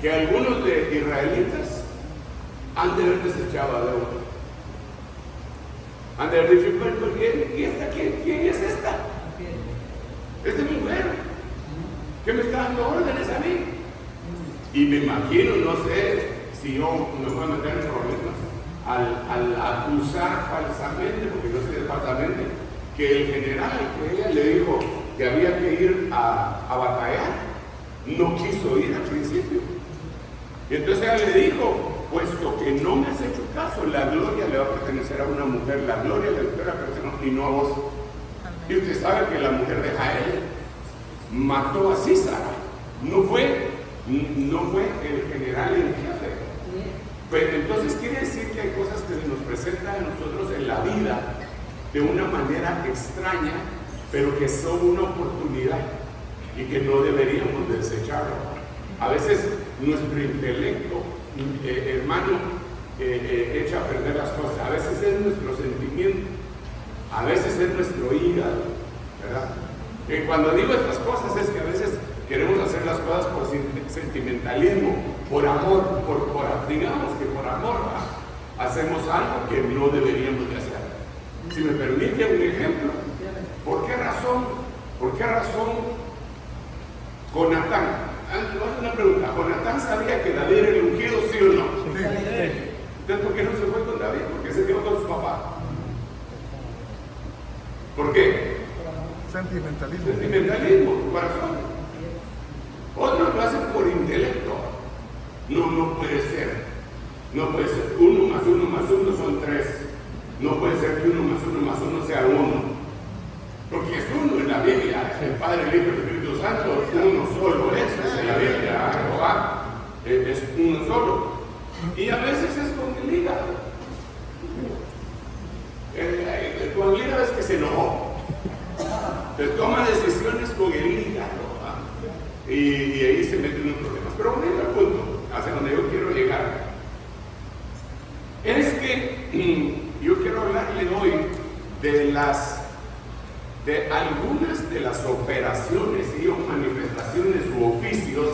que algunos de israelitas han de haber desechado a Débora. Han de haber dicho, ¿por qué? ¿Y esta quién es esta? Esta es mujer que me está dando órdenes a mí. Y me imagino, no sé si yo me voy a meter en problemas al acusar falsamente, porque no sé falsamente, que el general que ella le dijo que había que ir a batallar, no quiso ir al principio. Y entonces ella le dijo, puesto que no me has hecho caso, la gloria le va a pertenecer a una mujer, la gloria le va a pertenecer y no a vos. Y usted sabe que la mujer de Jael mató a Císara, no fue el general en jefe. Pero entonces quiere decir que hay cosas que se nos presentan a nosotros en la vida de una manera extraña, pero que son una oportunidad y que no deberíamos desecharlo. A veces nuestro intelecto, hermano, echa a perder las cosas. A veces es nuestro sentimiento, a veces es nuestro hígado, ¿verdad? Cuando digo estas cosas es que a veces queremos hacer las cosas por sentimentalismo, por amor, digamos que por amor, ¿verdad? Hacemos algo que no deberíamos de hacer. Si me permite un ejemplo, ¿por qué razón Jonatán? Voy a hacer una pregunta. ¿Jonatán sabía que David era el ungido, sí o no? Sí. Entonces, ¿por qué no se fue con David? ¿Por qué se quedó con su papá? ¿Por qué? Sentimentalismo, corazón. Otros lo hacen por intelecto. No puede ser. No puede ser. 1 más 1 más 1 son 3. No puede ser que 1 más 1 más 1 sea 1. Porque es uno en la Biblia, el Padre, el Hijo y el Espíritu Santo, uno solo es en la Biblia, Jehová, es uno solo. Y a veces es con el hígado. Con el hígado es que se enojó. Entonces toma decisiones con el hígado, ¿verdad? Y ahí se meten en problemas. Pero volviendo al punto, hacia donde yo quiero llegar, es que yo quiero hablarle hoy de algunas de las operaciones y o manifestaciones u oficios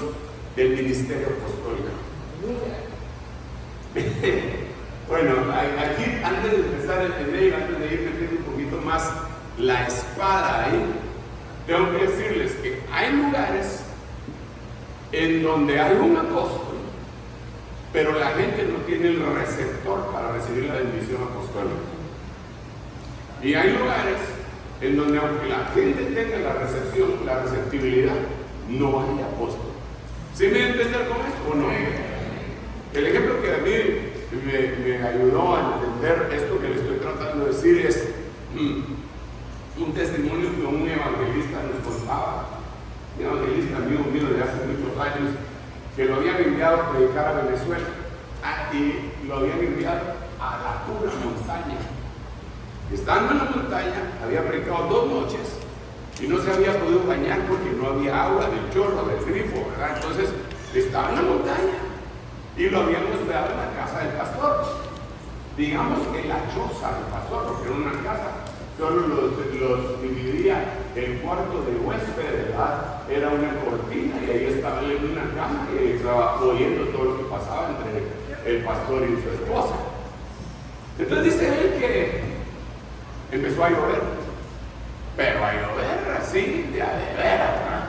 del ministerio apostólico. Bueno, aquí antes de empezar a entender, antes de ir metiendo un poquito más la espada ahí, tengo que decirles que hay lugares en donde hay un apóstol, pero la gente no tiene el receptor para recibir la bendición apostólica. Y hay lugares en donde aunque la gente tenga la receptibilidad, no hay apóstol. ¿Sí me entender con esto o no? El ejemplo que a mí me ayudó a entender esto que le estoy tratando de decir es un testimonio que un evangelista nos contaba, un evangelista amigo mío de hace muchos años, que lo habían enviado a predicar a Venezuela y lo habían enviado a la pura montaña. Estando en la montaña, había predicado 2 noches y no se había podido bañar porque no había agua del chorro, del grifo, ¿verdad? Entonces estaba en la montaña y lo habían hospedado en la casa del pastor. Digamos que la choza del pastor, porque era una casa, solo los dividía el cuarto de huésped, ¿verdad? Era una cortina y ahí estaba él en una cama y estaba oyendo todo lo que pasaba entre el pastor y su esposa. Entonces dice él que empezó a llover, pero a llover así, de a de veras, ¿verdad?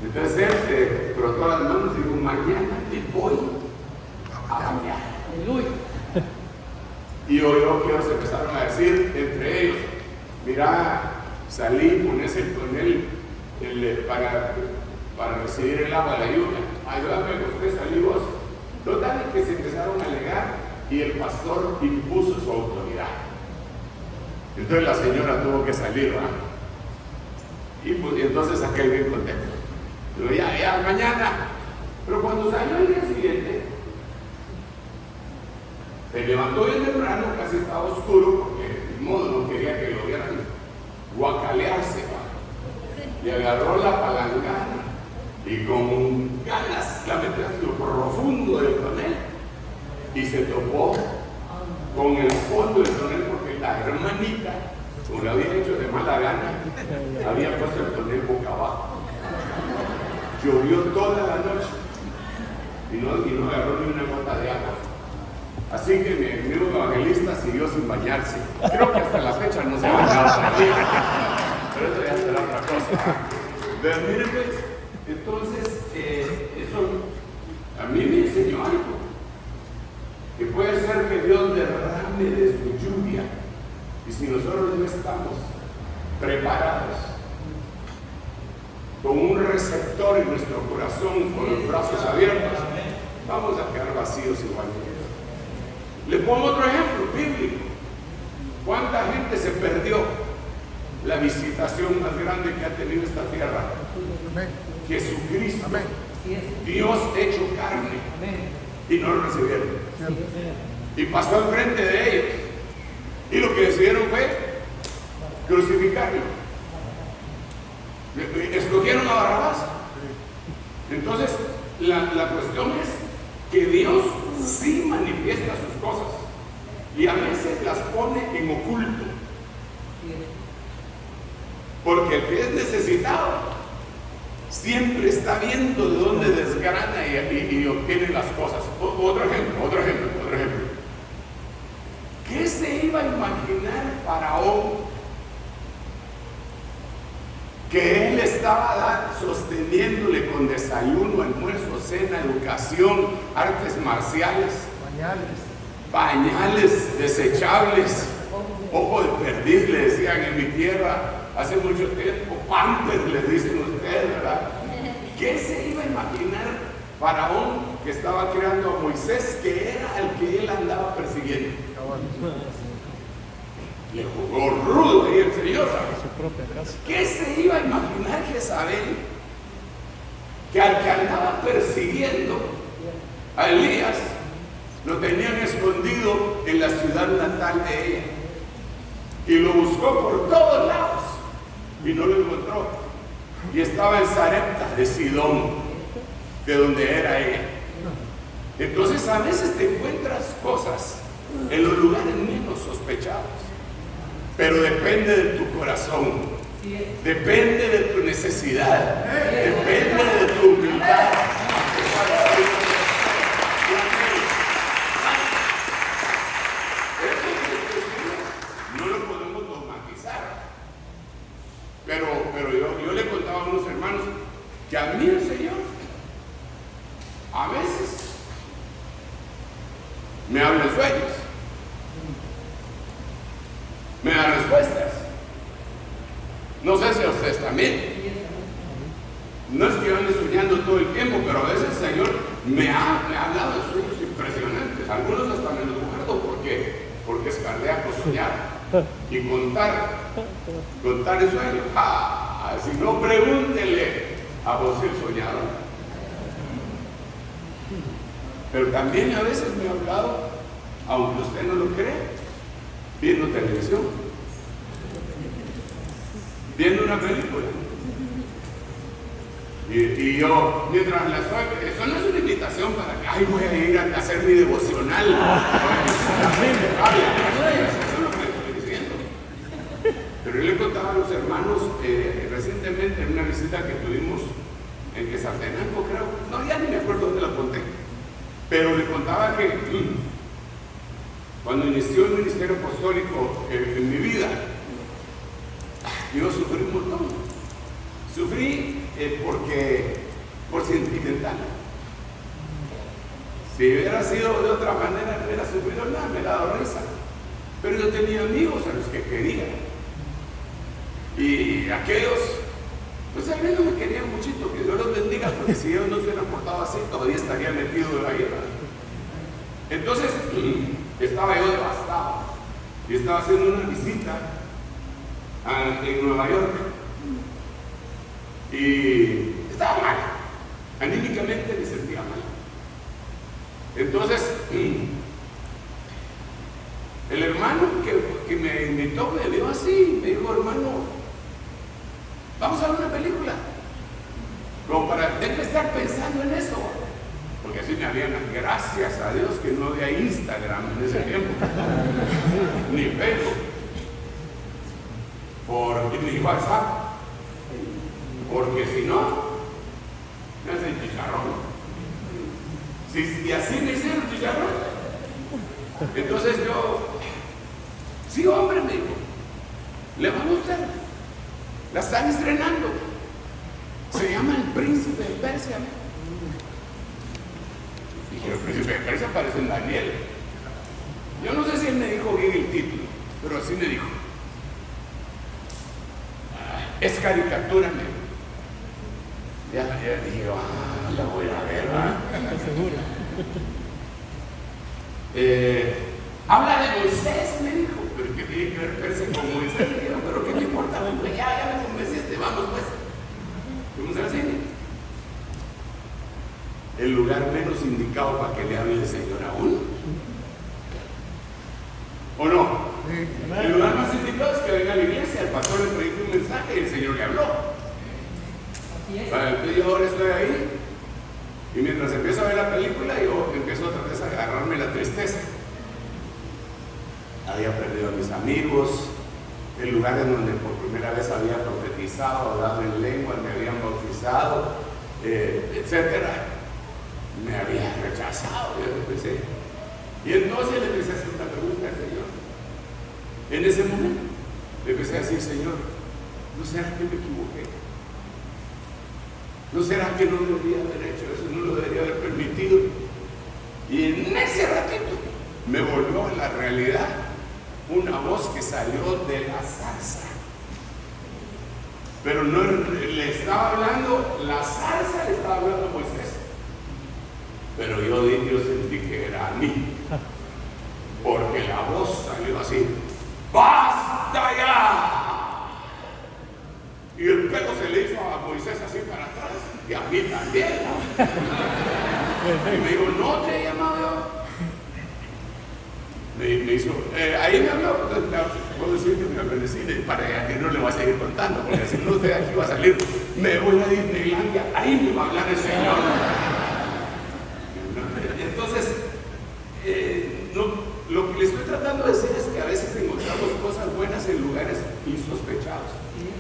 Entonces él se frotó las manos y dijo, mañana te voy a bañar. ¡Aleluya! Y oyó que ellos empezaron a decir entre ellos, mira, salí, pones el tonel para recibir el agua de la lluvia. Ayúdame con usted, salí vos. Total, que se empezaron a alegar y el pastor impuso su autoridad. Entonces la señora tuvo que salir, ¿verdad? Y entonces aquel bien contento. Digo, ya, mañana. Pero cuando salió el día siguiente, se levantó bien temprano, casi estaba oscuro, porque de modo no quería que lo vieran guacalearse, ¿verdad? Y agarró la palangana y con ganas la metió hacia lo profundo del tonel y se topó con el fondo del tonel porque la hermanita, como lo había hecho de mala gana, había puesto el tonel boca abajo. Llovió toda la noche y no agarró ni una gota de agua. Así que mi amigo evangelista siguió sin bañarse. Creo que hasta la fecha no se ha bañado todavía. Pero eso ya será otra cosa. Pero miren, pues, entonces, eso a mí me enseñó algo. Que puede ser que Dios derrame de su lluvia. Y si nosotros no estamos preparados, con un receptor en nuestro corazón, con los brazos abiertos, vamos a quedar vacíos igual. Le pongo otro ejemplo bíblico. ¿Cuánta gente se perdió la visitación más grande que ha tenido esta tierra? Amén. Jesucristo. Amén. Dios hecho carne. Amén. Y no lo recibieron. Y pasó enfrente de ellos. Y lo que decidieron fue crucificarlo. Escogieron a Barrabás. Entonces, la cuestión es que Dios sí manifiesta sus cosas y a veces las pone en oculto, porque el que es necesitado siempre está viendo de dónde desgrana y obtiene las cosas. Otro ejemplo. ¿Qué se iba a imaginar Faraón? Que él estaba sosteniéndole con desayuno, almuerzo, cena, educación, artes marciales, pañales desechables, ojo de perdiz le decían en mi tierra hace mucho tiempo, pampers le dicen ustedes, ¿verdad? ¿Qué se iba a imaginar Faraón que estaba creando a Moisés, que era el que él andaba persiguiendo? Le jugó rudo ahí el Señor. ¿Qué se iba a imaginar Jezabel? Que al que andaba persiguiendo a Elías, lo tenían escondido en la ciudad natal de ella. Y lo buscó por todos lados y no lo encontró. Y estaba en Sarepta de Sidón, de donde era ella. Entonces a veces te encuentras cosas en los lugares menos sospechados. Pero depende de tu corazón, depende de tu necesidad, depende de tu humildad. No lo podemos dogmatizar. Pero yo le contaba a unos hermanos que a mí el Señor a veces me habla en sueños. Me da respuestas. No sé si a ustedes también. No es que yo ande soñando todo el tiempo, pero a veces el Señor me ha hablado de sueños impresionantes. Algunos hasta me los guardo porque es cardíaco soñar y contar el sueño. Si no, pregúntele a José el soñador. Pero también a veces me ha hablado, aunque usted no lo cree, viendo televisión, viendo una película. Y yo, mientras la sueño, eso no es una invitación para que, ay, voy a ir a hacer mi devocional. Eso es lo que estoy diciendo. Pero yo le contaba a los hermanos recientemente en una visita que tuvimos en Quetzaltenango, creo. No, ya ni me acuerdo dónde la conté. Pero le contaba que cuando inició el ministerio apostólico en mi vida, yo sufrí un montón. Sufrí por sentimental. Si hubiera sido de otra manera, no hubiera sufrido nada, me hubiera dado risa. Pero yo tenía amigos a los que quería. Y aquellos, pues al menos me querían muchito, que Dios los bendiga, porque si ellos no se hubieran portado así, todavía estaría metido en la guerra. Entonces, estaba yo devastado y estaba haciendo una visita en Nueva York y estaba mal, anímicamente me sentía mal. Entonces el hermano que me invitó me vio así, me dijo: hermano, vamos a ver una película, como para tener que estar pensando en eso. Porque así me habían, gracias a Dios que no había Instagram en ese tiempo, ni Facebook, ni WhatsApp, porque si no, me hacen chicharrón. Y así me hicieron chicharrón. Entonces yo, sí hombre, me dijo, le va a gustar. La están estrenando. Se llama El Príncipe de Persia. Dije, El Príncipe de Persia parece en Daniel. Yo no sé si él me dijo bien el título, pero así me dijo. Es caricatura, me dijo. Ya dije, la voy a ver, ¿verdad? Seguro. Habla de Moisés, me dijo, pero que tiene que ver Persia con Moisés. Me dijo, pero ¿qué me importa? Pues ya me convenciste, vamos pues. Fuimos al cine. El lugar menos indicado para que le hable el Señor a uno. ¿O no? Sí. El lugar más indicado es que venga a la iglesia, el pastor le predica un mensaje y el Señor le habló. Entonces yo ahora estoy ahí y mientras empiezo a ver la película yo empiezo otra vez a agarrarme la tristeza. Había perdido a mis amigos, el lugar en donde por primera vez había profetizado, hablado en lengua, me habían bautizado, etcétera. Me había rechazado, yo empecé. Y entonces le empecé a hacer una pregunta al Señor. En ese momento le empecé a decir, Señor, ¿no será que me equivoqué? ¿No será que no debería haber hecho eso? ¿No lo debería haber permitido? Y en ese ratito me volvió a la realidad una voz que salió de la zarza. Pero no le estaba hablando, la zarza le estaba hablando a Moisés. Pero yo sentí que era a mí. Porque la voz salió así. ¡Basta ya! Y el pelo se le hizo a Moisés así para atrás, y a mí también. Y me dijo, no te he llamado yo. Me hizo, ahí me habló, puedo decir que me habló en el cine, para que no le voy a seguir contando, porque si no usted aquí va a salir, me voy a Disneylandia, ahí me va a hablar el Señor. Entonces, lo que le estoy tratando de decir es que a veces encontramos cosas buenas en lugares insospechados,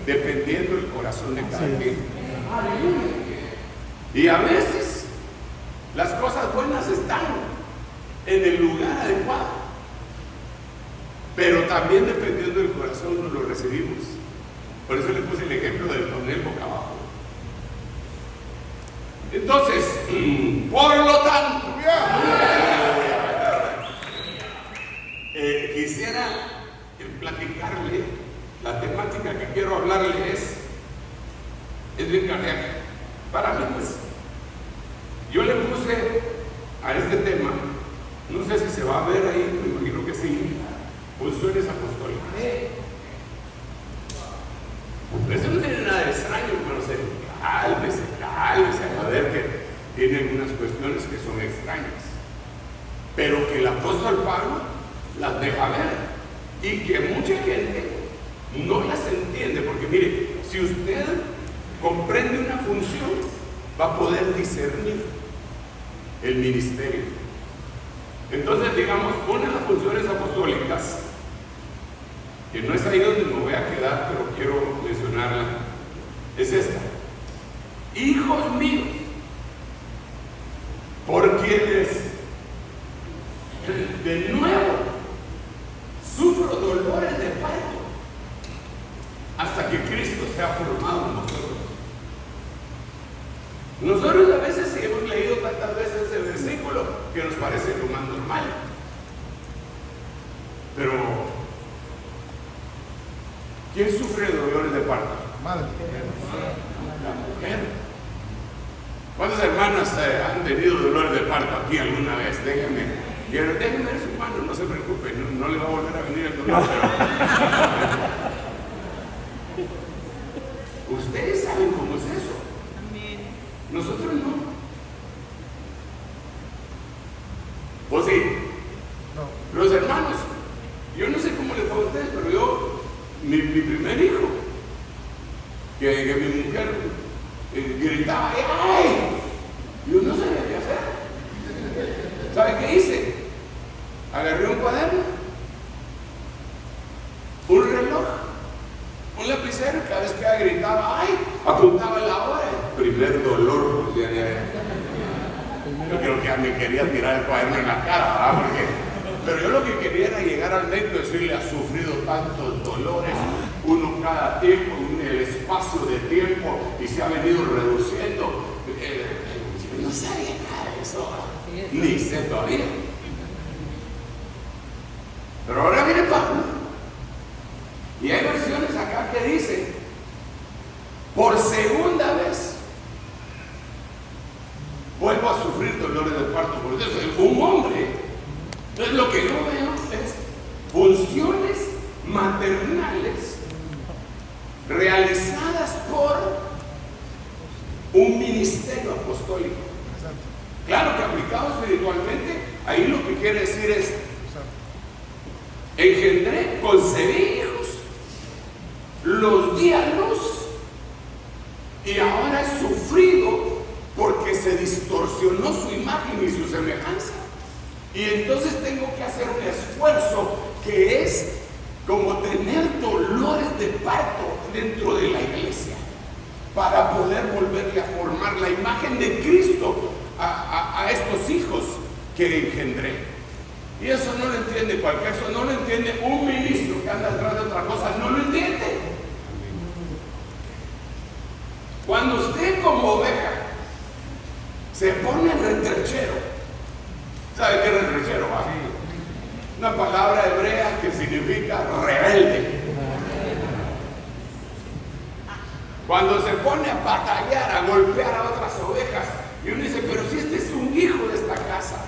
dependiendo del corazón de cada quien. Y a veces las cosas buenas están en el lugar adecuado, pero también dependiendo del corazón nos lo recibimos. Por eso le puse el ejemplo del poner boca abajo. Entonces, por lo tanto, quisiera platicarle, la temática que quiero hablarle es bien cardíaca. Para mí, pues, yo le puse a este tema, no sé si se va a ver ahí, me imagino que sí, funciones apostólicas. Eso no tiene nada de extraño, pero cálmese, a ver que tiene algunas cuestiones que son extrañas, pero que el apóstol Pablo las deja ver y que mucha gente no las entiende, porque mire, si usted comprende una función, va a poder discernir el ministerio. Entonces, digamos, una de las funciones apostólicas, que no es ahí donde me voy a quedar, pero quiero mencionarla, es esta: hijos míos, por quienes de nuevo sufro dolores de parto hasta que Cristo sea formado en nosotros. Nosotros a veces hemos leído tantas veces ese versículo que nos parece lo más normal, pero ¿quién sufre dolores de parto? Madre. La mujer. ¿Cuántas hermanas han tenido dolores de parto aquí alguna vez? Déjenme ver su mano, no se preocupe, no le va a volver a venir el dolor. Pero ustedes saben cómo es eso. Nosotros no. ¿O sí? No. Los hermanos, yo no sé cómo les fue a ustedes, pero yo, mi primer hijo, que mi mujer gritaba, ¡ay! Yo no sabía qué hacer. ¿Sabe qué hice? Agarré un cuaderno, un reloj, un lapicero, y cada vez que ella gritaba, ¡ay!, apuntaba la hora. Primer dolor, pues ya. Yo creo que ya me quería tirar el cuaderno en la cara, ¿verdad? Pero yo lo que quería era llegar al médico y decirle: ha sufrido tantos dolores, uno cada tiempo, en el espacio de tiempo, y se ha venido reduciendo. Yo no sabía nada de eso, ni sé todavía. Pero ahora viene Pablo, y hay versiones acá que dicen: por segunda vez vuelvo a sufrir dolores de parto. Por eso, un hombre, entonces lo que yo veo es funciones maternales realizadas por un ministerio apostólico. Claro que aplicado espiritualmente, ahí lo que quiere decir es: engendré, concebí hijos, los di a luz, y ahora he sufrido porque se distorsionó su imagen y su semejanza. Y entonces tengo que hacer un esfuerzo que es como tener dolores de parto dentro de la iglesia para poder volverle a formar la imagen de Cristo a estos hijos que engendré. Y eso no lo entiende cualquiera, eso no lo entiende un ministro que anda detrás de otra cosa, no lo entiende. Cuando usted como oveja se pone retrechero, ¿sabe qué es retrechero? Una palabra hebrea que significa rebelde. Cuando se pone a batallar, a golpear a otras ovejas, y uno dice: pero si este es un hijo de esta casa,